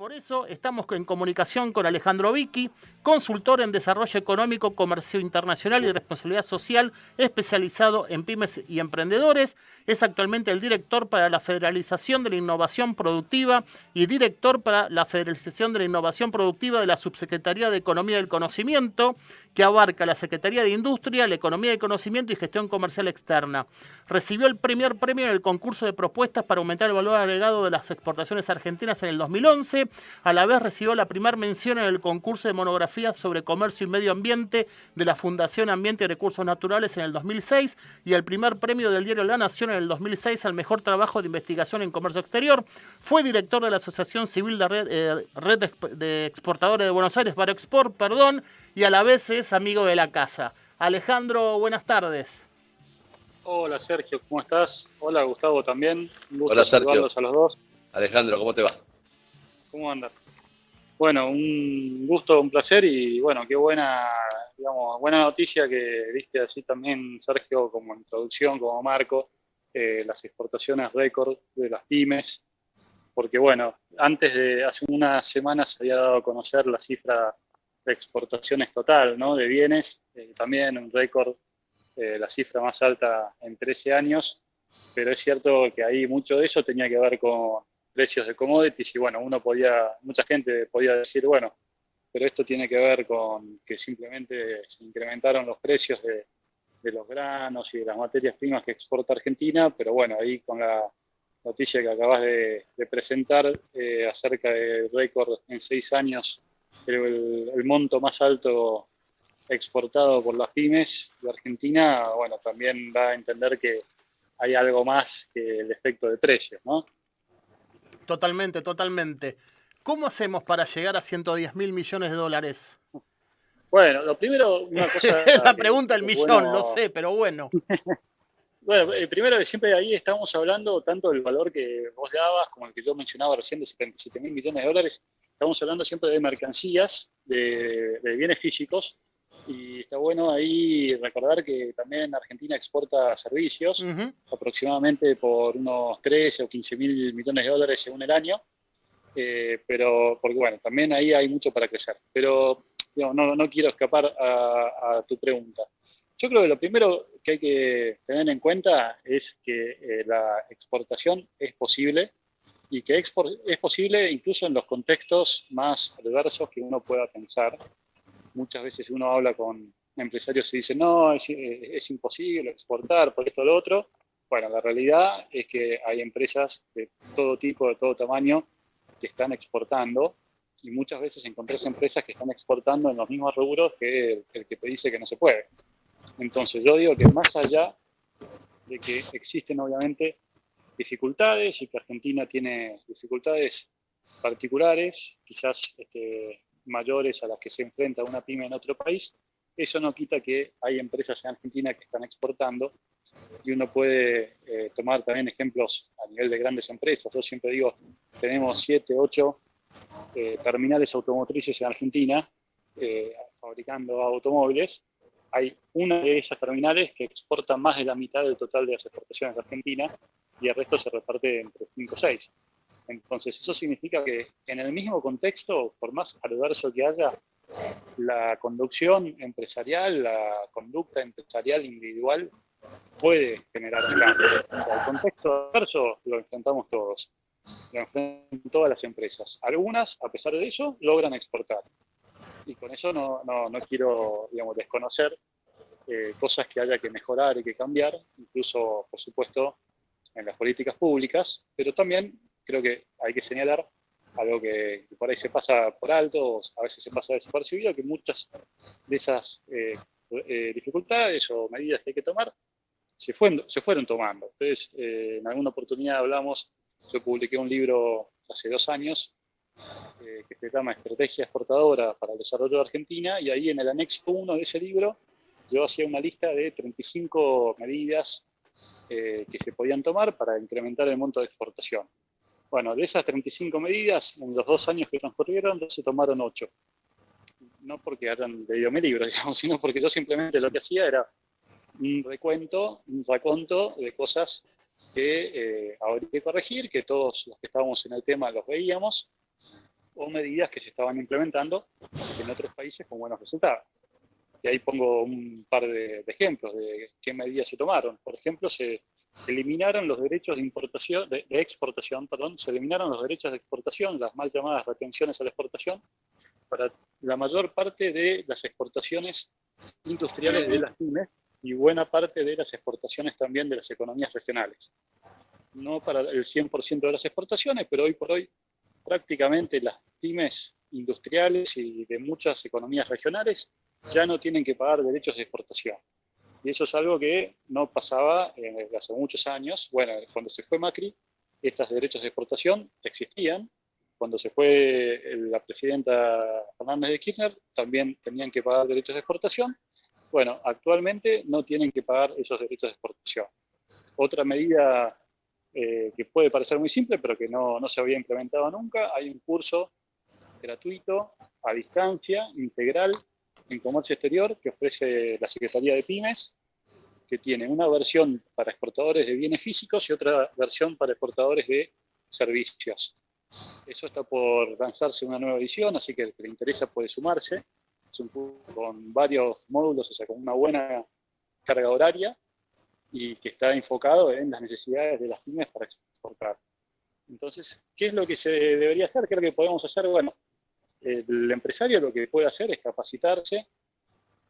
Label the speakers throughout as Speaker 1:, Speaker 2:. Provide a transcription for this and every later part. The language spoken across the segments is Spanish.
Speaker 1: Por eso estamos en comunicación con Alejandro Vicky, consultor en desarrollo económico, comercio internacional y responsabilidad social, especializado en pymes y emprendedores. Es actualmente el director para la Federalización de la Innovación Productiva y director para la Federalización de la Innovación Productiva de la Subsecretaría de Economía del Conocimiento, que abarca la Secretaría de Industria, la Economía del Conocimiento y Gestión Comercial Externa. Recibió el primer premio en el concurso de propuestas para aumentar el valor agregado de las exportaciones argentinas en el 2011. A la vez recibió la primera mención en el concurso de monografías sobre comercio y medio ambiente de la Fundación Ambiente y Recursos Naturales en el 2006 y el primer premio del diario La Nación en el 2006 al mejor trabajo de investigación en comercio exterior. Fue director de la Asociación Civil de Red de Exportadores de Buenos Aires, Barexport, y a la vez es amigo de la casa. Alejandro, buenas tardes.
Speaker 2: Hola Sergio, ¿cómo estás? Hola Gustavo también, un gusto
Speaker 3: Hola Sergio.
Speaker 2: saludarlos a los dos.
Speaker 3: Alejandro, ¿cómo te va?
Speaker 2: ¿Cómo andas? Bueno, un gusto, un placer y bueno, qué buena, digamos, buena noticia que diste así también, Sergio, como introducción, como marco, las exportaciones récord de las pymes, porque bueno, hace unas semanas se había dado a conocer la cifra de exportaciones total, ¿no? De bienes, también un récord, la cifra más alta en 13 años, pero es cierto que ahí mucho de eso tenía que ver con precios de commodities y bueno, mucha gente podía decir, bueno, pero esto tiene que ver con que simplemente se incrementaron los precios de los granos y de las materias primas que exporta Argentina, pero bueno, ahí con la noticia que acabas de presentar acerca del récord en 6 años, el monto más alto exportado por las pymes de Argentina, bueno, también da a entender que hay algo más que el efecto de precios, ¿no?
Speaker 1: Totalmente, totalmente. ¿Cómo hacemos para llegar a 110.000 millones de dólares?
Speaker 2: Bueno, lo primero, una cosa
Speaker 1: Es la
Speaker 2: que
Speaker 1: pregunta del
Speaker 2: es
Speaker 1: millón, lo
Speaker 2: bueno.
Speaker 1: sé, pero bueno.
Speaker 2: Bueno, primero que siempre ahí estamos hablando tanto del valor que vos dabas como el que yo mencionaba recién de 77.000 millones de dólares. Estamos hablando siempre de mercancías, de bienes físicos. Y está bueno ahí recordar que también Argentina exporta servicios, aproximadamente por unos 13 o 15.000 millones de dólares según el año. Pero, porque bueno, también ahí hay mucho para crecer. Pero digamos, no quiero escapar a tu pregunta. Yo creo que lo primero que hay que tener en cuenta es que la exportación es posible y que es posible incluso en los contextos más adversos que uno pueda pensar. Muchas veces uno habla con empresarios y dice, no, es imposible exportar por esto o lo otro. Bueno, la realidad es que hay empresas de todo tipo, de todo tamaño, que están exportando y muchas veces encontrás empresas que están exportando en los mismos rubros que el que te dice que no se puede. Entonces yo digo que más allá de que existen obviamente dificultades y que Argentina tiene dificultades particulares, quizás mayores a las que se enfrenta una pyme en otro país, eso no quita que hay empresas en Argentina que están exportando y uno puede tomar también ejemplos a nivel de grandes empresas. Yo siempre digo, tenemos 7, 8 terminales automotrices en Argentina fabricando automóviles. Hay una de esas terminales que exporta más de la mitad del total de las exportaciones de Argentina y el resto se reparte entre 5 o 6. Entonces, eso significa que en el mismo contexto, por más adverso que haya, la conducción empresarial, la conducta empresarial individual puede generar un cambio. O sea, el contexto adverso lo enfrentamos todos, lo enfrentan todas las empresas. Algunas, a pesar de eso, logran exportar. Y con eso no quiero, digamos, desconocer cosas que haya que mejorar y que cambiar, incluso, por supuesto, en las políticas públicas, pero también creo que hay que señalar algo que por ahí se pasa por alto, o a veces se pasa desapercibido, que muchas de esas dificultades o medidas que hay que tomar se fueron tomando. Entonces, en alguna oportunidad yo publiqué un libro hace 2 años que se llama Estrategia Exportadora para el Desarrollo de Argentina, y ahí en el anexo 1 de ese libro yo hacía una lista de 35 medidas que se podían tomar para incrementar el monto de exportación. Bueno, de esas 35 medidas, en los 2 años que transcurrieron, se tomaron 8. No porque hayan leído mi libro, digamos, sino porque yo simplemente lo que hacía era un raconto de cosas que habría que corregir, que todos los que estábamos en el tema los veíamos, o medidas que se estaban implementando en otros países con buenos resultados. Y ahí pongo un par de ejemplos de qué medidas se tomaron. Por ejemplo, se eliminaron los derechos de importación, de exportación, perdón, se eliminaron los derechos de exportación, las mal llamadas retenciones a la exportación, para la mayor parte de las exportaciones industriales de las pymes y buena parte de las exportaciones también de las economías regionales. No para el 100% de las exportaciones, pero hoy por hoy prácticamente las pymes industriales y de muchas economías regionales ya no tienen que pagar derechos de exportación. Y eso es algo que no pasaba hace muchos años. Bueno, cuando se fue Macri, estos derechos de exportación existían. Cuando se fue la presidenta Fernández de Kirchner, también tenían que pagar derechos de exportación. Bueno, actualmente no tienen que pagar esos derechos de exportación. Otra medida que puede parecer muy simple, pero que no se había implementado nunca, hay un curso gratuito, a distancia, integral, en comercio exterior, que ofrece la Secretaría de Pymes, que tiene una versión para exportadores de bienes físicos y otra versión para exportadores de servicios. Eso está por lanzarse una nueva edición, así que el que le interesa puede sumarse. Es un curso con varios módulos, o sea, con una buena carga horaria y que está enfocado en las necesidades de las pymes para exportar. Entonces, ¿qué es lo que se debería hacer? ¿Qué es lo que podemos hacer? Bueno, el empresario lo que puede hacer es capacitarse.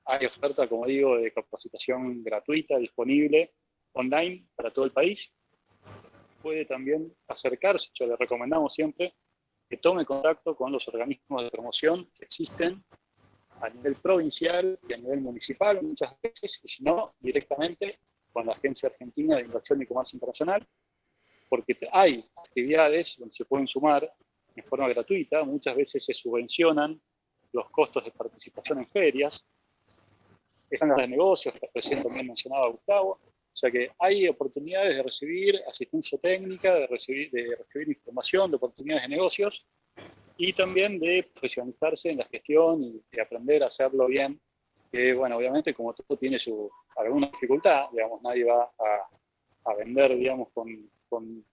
Speaker 2: Hay oferta, como digo, de capacitación gratuita, disponible, online para todo el país. Puede también acercarse, yo le recomendamos siempre que tome contacto con los organismos de promoción que existen a nivel provincial y a nivel municipal muchas veces, y si no, directamente con la Agencia Argentina de Inversión y Comercio Internacional, porque hay actividades donde se pueden sumar en forma gratuita, muchas veces se subvencionan los costos de participación en ferias, están las de negocios, que recién también mencionaba Gustavo, o sea que hay oportunidades de recibir asistencia técnica, de recibir información, de oportunidades de negocios y también de profesionalizarse en la gestión y de aprender a hacerlo bien, que bueno, obviamente como todo tiene alguna dificultad, digamos, nadie va a vender, digamos, con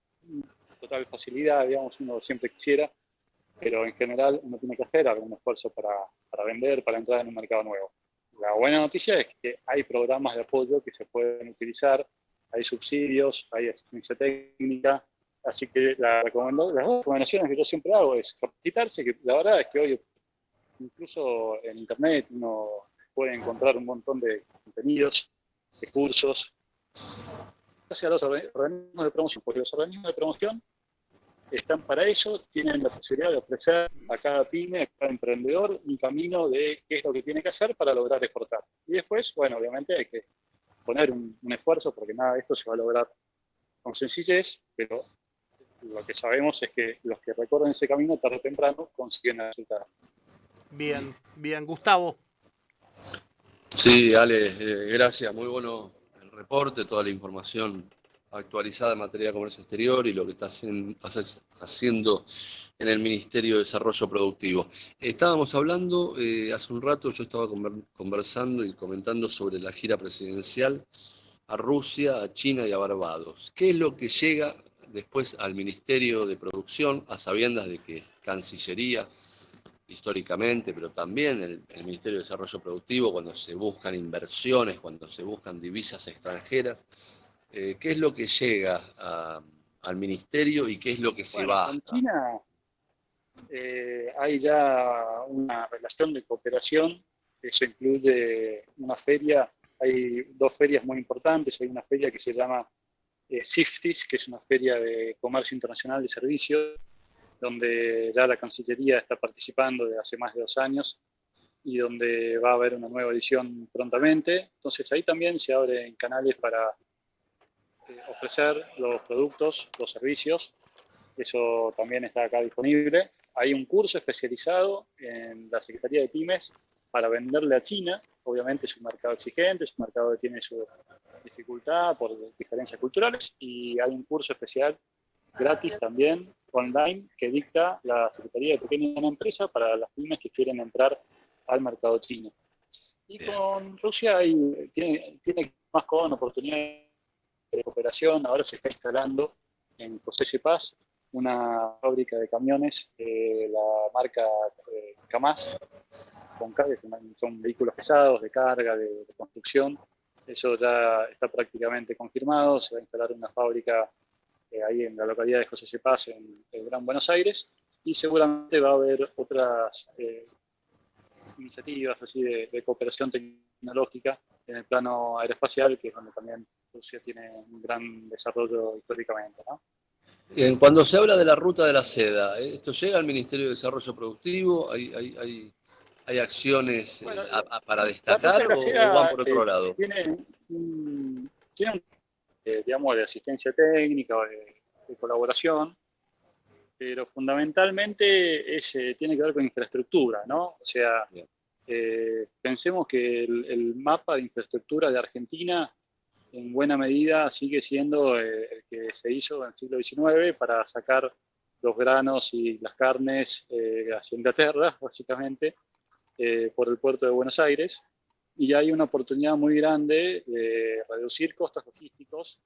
Speaker 2: total facilidad, digamos, uno siempre quisiera, pero en general uno tiene que hacer algún esfuerzo para vender, para entrar en un mercado nuevo. La buena noticia es que hay programas de apoyo que se pueden utilizar, hay subsidios, hay asistencia técnica, así que las dos recomendaciones que yo siempre hago es capacitarse, que la verdad es que hoy incluso en internet uno puede encontrar un montón de contenidos, de cursos, hacia los organismos de promoción, porque los organismos de promoción están para eso, tienen la posibilidad de ofrecer a cada pyme, a cada emprendedor, un camino de qué es lo que tiene que hacer para lograr exportar. Y después, bueno, obviamente hay que poner un esfuerzo, porque nada de esto se va a lograr con sencillez, pero lo que sabemos es que los que recorren ese camino tarde o temprano consiguen el resultado.
Speaker 1: Bien, bien, Gustavo.
Speaker 3: Sí, Ale, gracias. Muy bueno el reporte, toda la información actualizada en materia de comercio exterior y lo que está haciendo en el Ministerio de Desarrollo Productivo. Estábamos hablando, hace un rato yo estaba conversando y comentando sobre la gira presidencial a Rusia, a China y a Barbados. ¿Qué es lo que llega después al Ministerio de Producción, a sabiendas de que Cancillería, históricamente, pero también el Ministerio de Desarrollo Productivo, cuando se buscan inversiones, cuando se buscan divisas extranjeras, ¿qué es lo que llega al Ministerio y qué es lo que se va?
Speaker 2: Con China hay ya una relación de cooperación, eso incluye una feria, hay dos ferias muy importantes, hay una feria que se llama CIFTIS, que es una feria de comercio internacional de servicios, donde ya la Cancillería está participando desde hace más de 2 años y donde va a haber una nueva edición prontamente. Entonces ahí también se abren canales para ofrecer los productos, los servicios. Eso también está acá disponible. Hay un curso especializado en la Secretaría de Pymes para venderle a China. Obviamente es un mercado exigente, es un mercado que tiene su dificultad por diferencias culturales y hay un curso especial gratis también online que dicta la Secretaría de Pequeña y Mediana Empresa para las pymes que quieren entrar al mercado chino. Y con Rusia tiene más con oportunidades de cooperación, ahora se está instalando en José Paz una fábrica de camiones de la marca Kamaz, son vehículos pesados de carga, de construcción. Eso ya está prácticamente confirmado. Se va a instalar una fábrica ahí en la localidad de José C. Paz, en el Gran Buenos Aires, y seguramente va a haber otras iniciativas así de cooperación tecnológica en el plano aeroespacial, que es donde también Rusia tiene un gran desarrollo históricamente, ¿no?
Speaker 3: Bien, cuando se habla de la ruta de la seda, ¿esto llega al Ministerio de Desarrollo Productivo? ¿Hay acciones
Speaker 2: Bueno,
Speaker 3: para
Speaker 2: la ruta
Speaker 3: destacar
Speaker 2: de la
Speaker 3: o van
Speaker 2: seda
Speaker 3: por otro lado?
Speaker 2: tiene digamos, de asistencia técnica o de colaboración, pero fundamentalmente tiene que ver con infraestructura, ¿no? O sea, pensemos que el mapa de infraestructura de Argentina en buena medida sigue siendo el que se hizo en el siglo XIX para sacar los granos y las carnes hacia Inglaterra, básicamente, por el puerto de Buenos Aires. Y hay una oportunidad muy grande de reducir costos logísticos,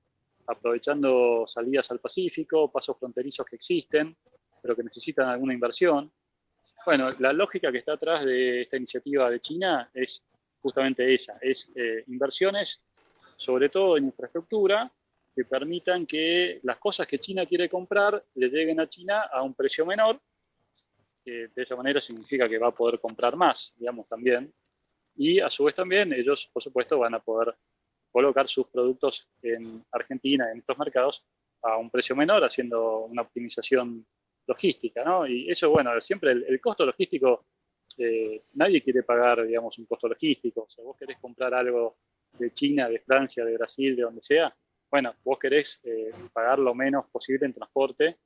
Speaker 2: aprovechando salidas al Pacífico, pasos fronterizos que existen, pero que necesitan alguna inversión. Bueno, la lógica que está atrás de esta iniciativa de China es justamente esa, es inversiones, sobre todo en infraestructura, que permitan que las cosas que China quiere comprar le lleguen a China a un precio menor, que de esa manera significa que va a poder comprar más, digamos, también. Y a su vez también ellos, por supuesto, van a poder colocar sus productos en Argentina, en estos mercados, a un precio menor, haciendo una optimización logística, ¿no? Y eso, bueno, siempre el costo logístico, nadie quiere pagar, digamos, un costo logístico. O sea, vos querés comprar algo de China, de Francia, de Brasil, de donde sea, bueno, vos querés pagar lo menos posible en transporte.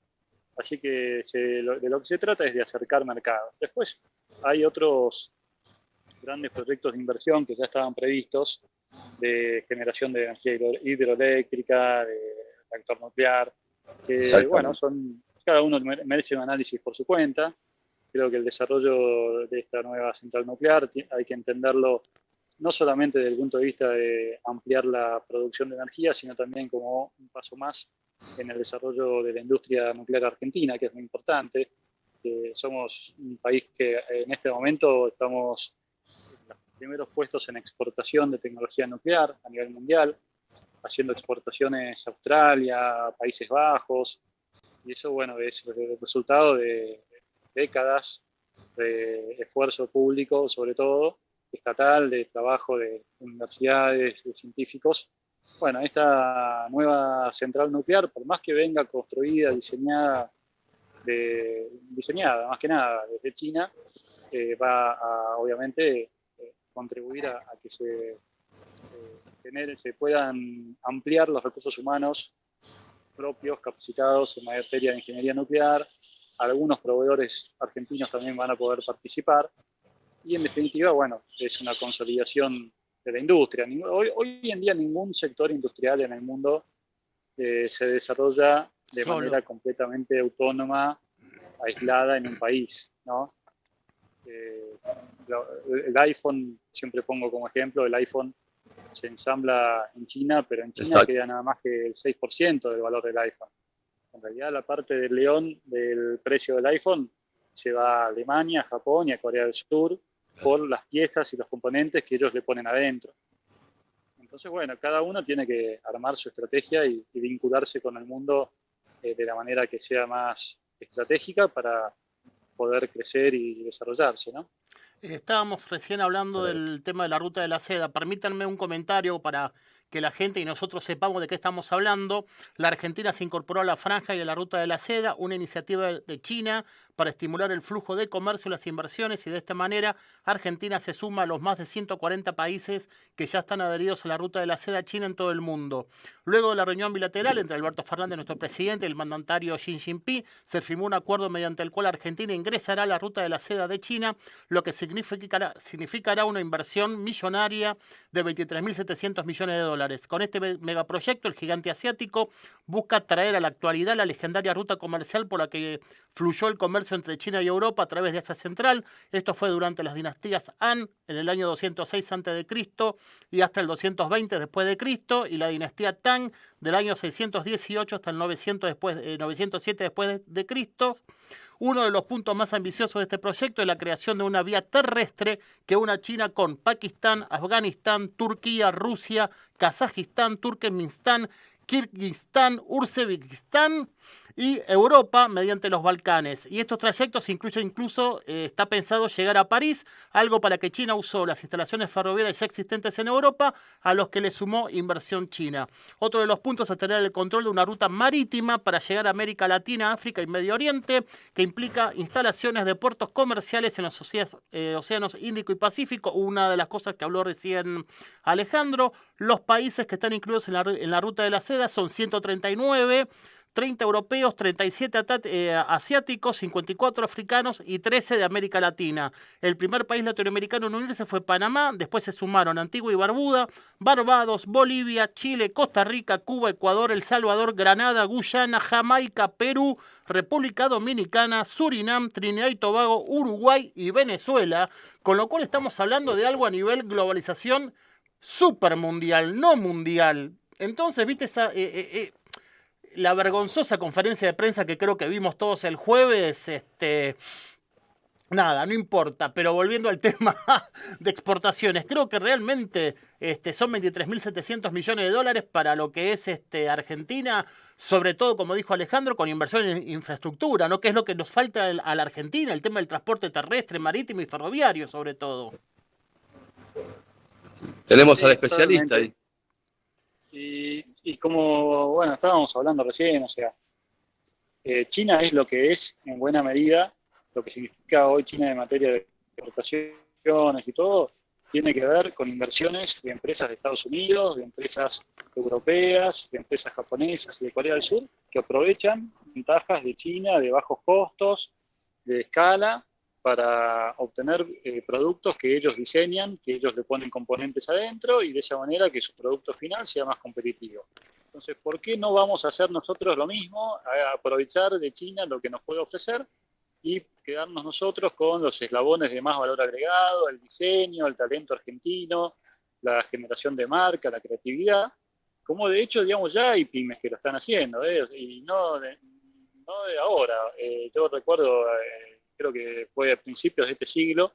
Speaker 2: Así que de lo que se trata es de acercar mercados. Después hay otros grandes proyectos de inversión que ya estaban previstos, de generación de energía hidroeléctrica, de reactor nuclear, que bueno, cada uno merece un análisis por su cuenta. Creo que el desarrollo de esta nueva central nuclear hay que entenderlo no solamente desde el punto de vista de ampliar la producción de energía, sino también como un paso más en el desarrollo de la industria nuclear argentina, que es muy importante. Somos un país que en este momento estamos en los primeros puestos en exportación de tecnología nuclear a nivel mundial, haciendo exportaciones a Australia, Países Bajos, y eso, bueno, es el resultado de décadas de esfuerzo público, sobre todo estatal, de trabajo de universidades, de científicos. Bueno, esta nueva central nuclear, por más que venga construida, diseñada más que nada desde China, va a, obviamente, contribuir a que se puedan ampliar los recursos humanos propios, capacitados en materia de ingeniería nuclear. Algunos proveedores argentinos también van a poder participar. Y en definitiva, bueno, es una consolidación de la industria. Hoy en día ningún sector industrial en el mundo se desarrolla de manera completamente autónoma, aislada en un país, ¿no? El iPhone, siempre pongo como ejemplo, el iPhone se ensambla en China, pero en China queda nada más que el 6% del valor del iPhone. En realidad la parte del león del precio del iPhone se va a Alemania, a Japón y a Corea del Sur por las piezas y los componentes que ellos le ponen adentro. Entonces, bueno, cada uno tiene que armar su estrategia y vincularse con el mundo de la manera que sea más estratégica para poder crecer y desarrollarse, ¿no?
Speaker 1: Estábamos recién hablando del tema de la ruta de la seda. Permítanme un comentario para que la gente y nosotros sepamos de qué estamos hablando. La Argentina se incorporó a la franja y a la ruta de la seda, una iniciativa de China para estimular el flujo de comercio y las inversiones, y de esta manera Argentina se suma a los más de 140 países que ya están adheridos a la ruta de la seda china en todo el mundo. Luego de la reunión bilateral entre Alberto Fernández, nuestro presidente, y el mandatario Xi Jinping, se firmó un acuerdo mediante el cual Argentina ingresará a la ruta de la seda de China, lo que significará una inversión millonaria de 23.700 millones de dólares. Con este megaproyecto, el gigante asiático busca traer a la actualidad la legendaria ruta comercial por la que fluyó el comercio comercio entre China y Europa a través de Asia Central. Esto fue durante las dinastías Han en el año 206 a.C. y hasta el 220 después de Cristo, y la dinastía Tang del año 618 hasta el 907 después de Cristo. Uno de los puntos más ambiciosos de este proyecto es la creación de una vía terrestre que una China con Pakistán, Afganistán, Turquía, Rusia, Kazajistán, Turkmenistán, Kirguistán, Uzbekistán y Europa mediante los Balcanes. Y estos trayectos incluso está pensado llegar a París, algo para que China usó las instalaciones ferroviarias ya existentes en Europa, a los que le sumó inversión china. Otro de los puntos es tener el control de una ruta marítima para llegar a América Latina, África y Medio Oriente, que implica instalaciones de puertos comerciales en los océanos Índico y Pacífico, una de las cosas que habló recién Alejandro. Los países que están incluidos en la ruta de la seda son 139, 30 europeos, 37 asiáticos, 54 africanos y 13 de América Latina. El primer país latinoamericano en unirse fue Panamá, después se sumaron Antigua y Barbuda, Barbados, Bolivia, Chile, Costa Rica, Cuba, Ecuador, El Salvador, Granada, Guyana, Jamaica, Perú, República Dominicana, Surinam, Trinidad y Tobago, Uruguay y Venezuela, con lo cual estamos hablando de algo a nivel globalización supermundial, no mundial. Entonces, viste la vergonzosa conferencia de prensa que creo que vimos todos el jueves, nada, no importa, pero volviendo al tema de exportaciones, creo que realmente son 23.700 millones de dólares para lo que es Argentina, sobre todo, como dijo Alejandro, con inversión en infraestructura, ¿no? Que es lo que nos falta a la Argentina, el tema del transporte terrestre, marítimo y ferroviario, sobre todo.
Speaker 3: Tenemos al especialista ahí.
Speaker 2: Y como, bueno, estábamos hablando recién, o sea, China es lo que es en buena medida, lo que significa hoy China en materia de exportaciones y todo, tiene que ver con inversiones de empresas de Estados Unidos, de empresas europeas, de empresas japonesas y de Corea del Sur, que aprovechan ventajas de China, de bajos costos, de escala, para obtener productos que ellos diseñan, que ellos le ponen componentes adentro y de esa manera que su producto final sea más competitivo. Entonces, ¿por qué no vamos a hacer nosotros lo mismo, a aprovechar de China lo que nos puede ofrecer y quedarnos nosotros con los eslabones de más valor agregado, el diseño, el talento argentino, la generación de marca, la creatividad? Como de hecho, digamos, ya hay pymes que lo están haciendo, y no de ahora. Yo recuerdo... creo que fue a principios de este siglo,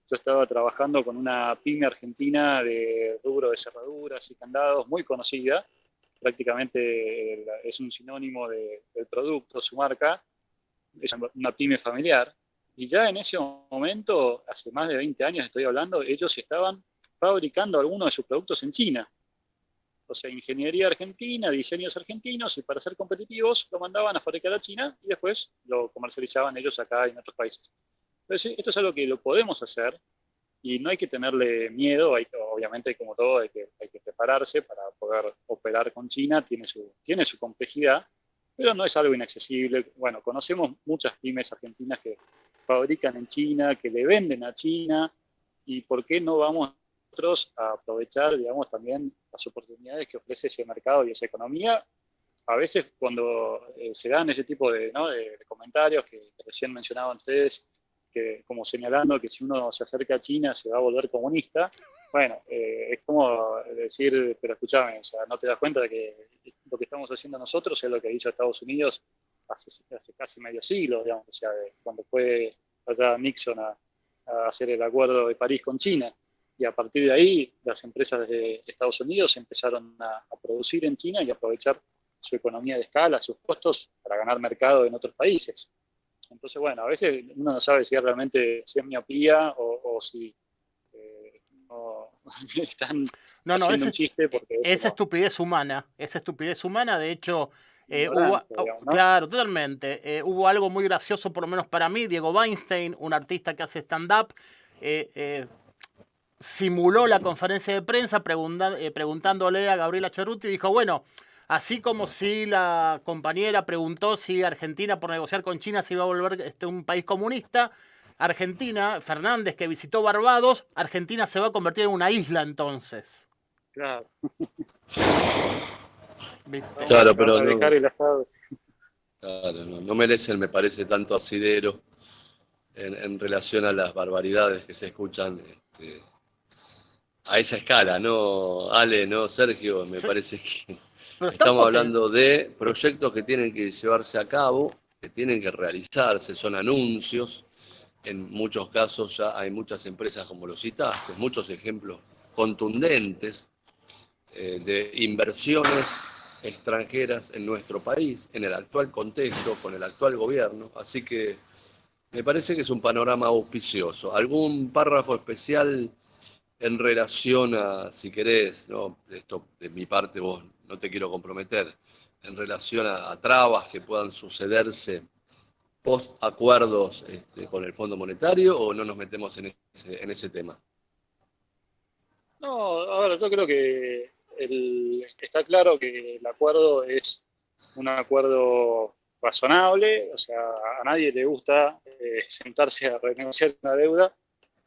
Speaker 2: yo estaba trabajando con una pyme argentina de rubro de cerraduras y candados muy conocida, prácticamente es un sinónimo del producto, su marca, es una pyme familiar, y ya en ese momento, hace más de 20 años estoy hablando, ellos estaban fabricando algunos de sus productos en China. O sea, ingeniería argentina, diseños argentinos, y para ser competitivos lo mandaban a fabricar a China y después lo comercializaban ellos acá y en otros países. Entonces, esto es algo que lo podemos hacer y no hay que tenerle miedo, obviamente como todo hay que prepararse para poder operar con China, tiene su complejidad, pero no es algo inaccesible. Bueno, conocemos muchas pymes argentinas que fabrican en China, que le venden a China, y ¿por qué no vamos nosotros a aprovechar, digamos, también las oportunidades que ofrece ese mercado y esa economía? A veces cuando se dan ese tipo de comentarios que recién mencionaban ustedes, que como señalando que si uno se acerca a China se va a volver comunista, bueno, es como decir, pero escúchame, o sea, no te das cuenta de que lo que estamos haciendo nosotros es lo que hizo Estados Unidos hace casi medio siglo, digamos, o sea, cuando fue allá Nixon a hacer el acuerdo de París con China. Y a partir de ahí, las empresas de Estados Unidos empezaron a producir en China y a aprovechar su economía de escala, sus costos, para ganar mercado en otros países. Entonces, bueno, a veces uno no sabe si es realmente si es miopía o si no, están haciendo un chiste. Porque
Speaker 1: esa estupidez humana, de hecho...
Speaker 2: digamos, ¿no?
Speaker 1: Claro, totalmente. Hubo algo muy gracioso, por lo menos para mí. Diego Weinstein, un artista que hace stand-up, simuló la conferencia de prensa preguntándole a Gabriela Cerruti y dijo, bueno, así como si la compañera preguntó si Argentina por negociar con China se iba a volver un país comunista, Argentina, Fernández que visitó Barbados, Argentina se va a convertir en una isla entonces.
Speaker 2: Claro.
Speaker 1: ¿Viste?
Speaker 3: Claro, pero
Speaker 2: dejar el asado.
Speaker 3: Claro, no merecen, me parece, tanto asidero en relación a las barbaridades que se escuchan a esa escala, ¿no, Ale? ¿No, Sergio? Me
Speaker 1: Sí,
Speaker 3: parece que
Speaker 1: pero están
Speaker 3: estamos hablando de proyectos que tienen que llevarse a cabo, que tienen que realizarse, son anuncios. En muchos casos ya hay muchas empresas, como lo citaste, muchos ejemplos contundentes de inversiones extranjeras en nuestro país, en el actual contexto, con el actual gobierno. Así que me parece que es un panorama auspicioso. ¿Algún párrafo especial en relación a, si querés, ¿no? Esto de mi parte vos no te quiero comprometer, en relación a trabas que puedan sucederse post acuerdos con el Fondo Monetario, o no nos metemos en ese tema?
Speaker 2: No, a ver, yo creo que está claro que el acuerdo es un acuerdo razonable, o sea, a nadie le gusta sentarse a renegociar una deuda,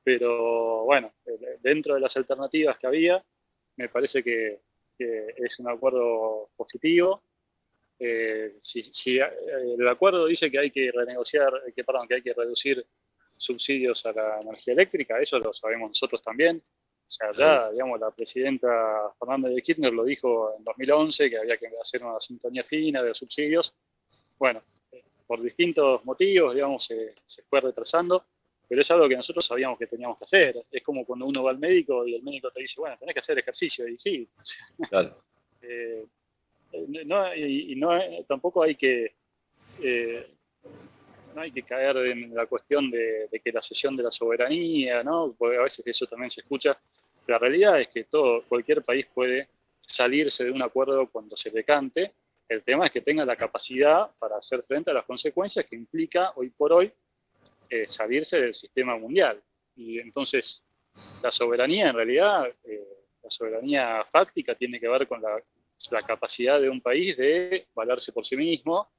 Speaker 2: pero bueno, dentro de las alternativas que había, me parece que es un acuerdo positivo. Si el acuerdo dice que hay que renegociar, que hay que reducir subsidios a la energía eléctrica, eso lo sabemos nosotros también. O sea,
Speaker 3: Claro.
Speaker 2: ya, digamos, la presidenta Fernández de Kirchner lo dijo en 2011, que había que hacer una sintonía fina de subsidios. Bueno, por distintos motivos, digamos, se fue retrasando, pero es algo que nosotros sabíamos que teníamos que hacer. Es como cuando uno va al médico y el médico te dice, bueno, tenés que hacer ejercicio. Y sí,
Speaker 3: Claro.
Speaker 2: eh, no, y no, tampoco hay que, no hay que caer en la cuestión de que la cesión de la soberanía, ¿no? Porque a veces eso también se escucha. La realidad es que cualquier país puede salirse de un acuerdo cuando se le cante. El tema es que tenga la capacidad para hacer frente a las consecuencias que implica hoy por hoy salirse del sistema mundial. Y entonces la soberanía en realidad, la soberanía fáctica tiene que ver con la capacidad de un país de valerse por sí mismo,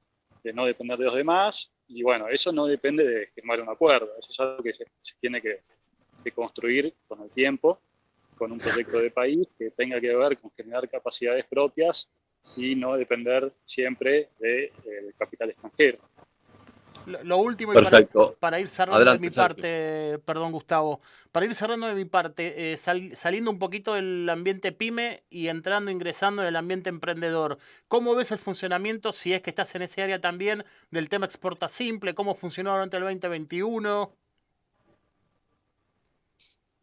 Speaker 2: de no depender de los demás, y bueno, eso no depende de firmar un acuerdo, eso es algo que se tiene que construir con el tiempo, con un proyecto de país que tenga que ver con generar capacidades propias y no depender siempre del capital extranjero.
Speaker 1: Lo último, y
Speaker 3: Perfecto.
Speaker 1: para ir cerrando de mi
Speaker 3: Adelante, Sergio.
Speaker 1: parte, perdón Gustavo, para ir cerrando de mi parte, saliendo un poquito del ambiente pyme y entrando, ingresando en el ambiente emprendedor, ¿cómo ves el funcionamiento, si es que estás en ese área también, del tema Exporta Simple? ¿Cómo funcionó durante el 2021?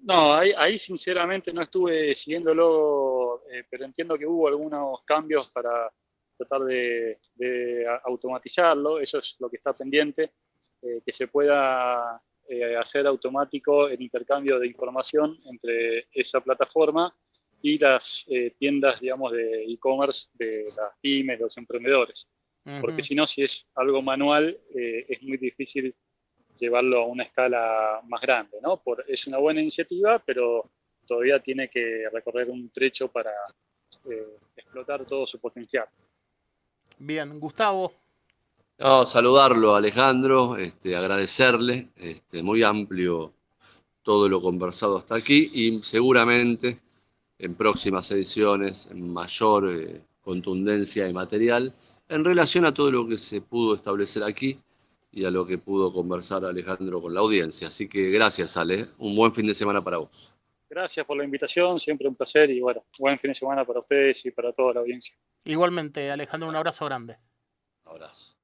Speaker 2: No, ahí sinceramente no estuve siguiéndolo, pero entiendo que hubo algunos cambios para tratar de automatizarlo, eso es lo que está pendiente, que se pueda hacer automático el intercambio de información entre esa plataforma y las tiendas, digamos, de e-commerce de las pymes, los emprendedores. Porque
Speaker 1: Ujú.
Speaker 2: si no, si es algo manual, es muy difícil llevarlo a una escala más grande, ¿no? Es una buena iniciativa, pero todavía tiene que recorrer un trecho para explotar todo su potencial.
Speaker 1: Bien, Gustavo,
Speaker 3: No, saludarlo, Alejandro, agradecerle, muy amplio todo lo conversado hasta aquí y seguramente en próximas ediciones en mayor contundencia y material en relación a todo lo que se pudo establecer aquí y a lo que pudo conversar Alejandro con la audiencia. Así que gracias, Ale. Un buen fin de semana para vos.
Speaker 2: Gracias por la invitación, siempre un placer y bueno, buen fin de semana para ustedes y para toda la audiencia.
Speaker 1: igualmente Alejandro, un abrazo grande.
Speaker 3: Abrazo.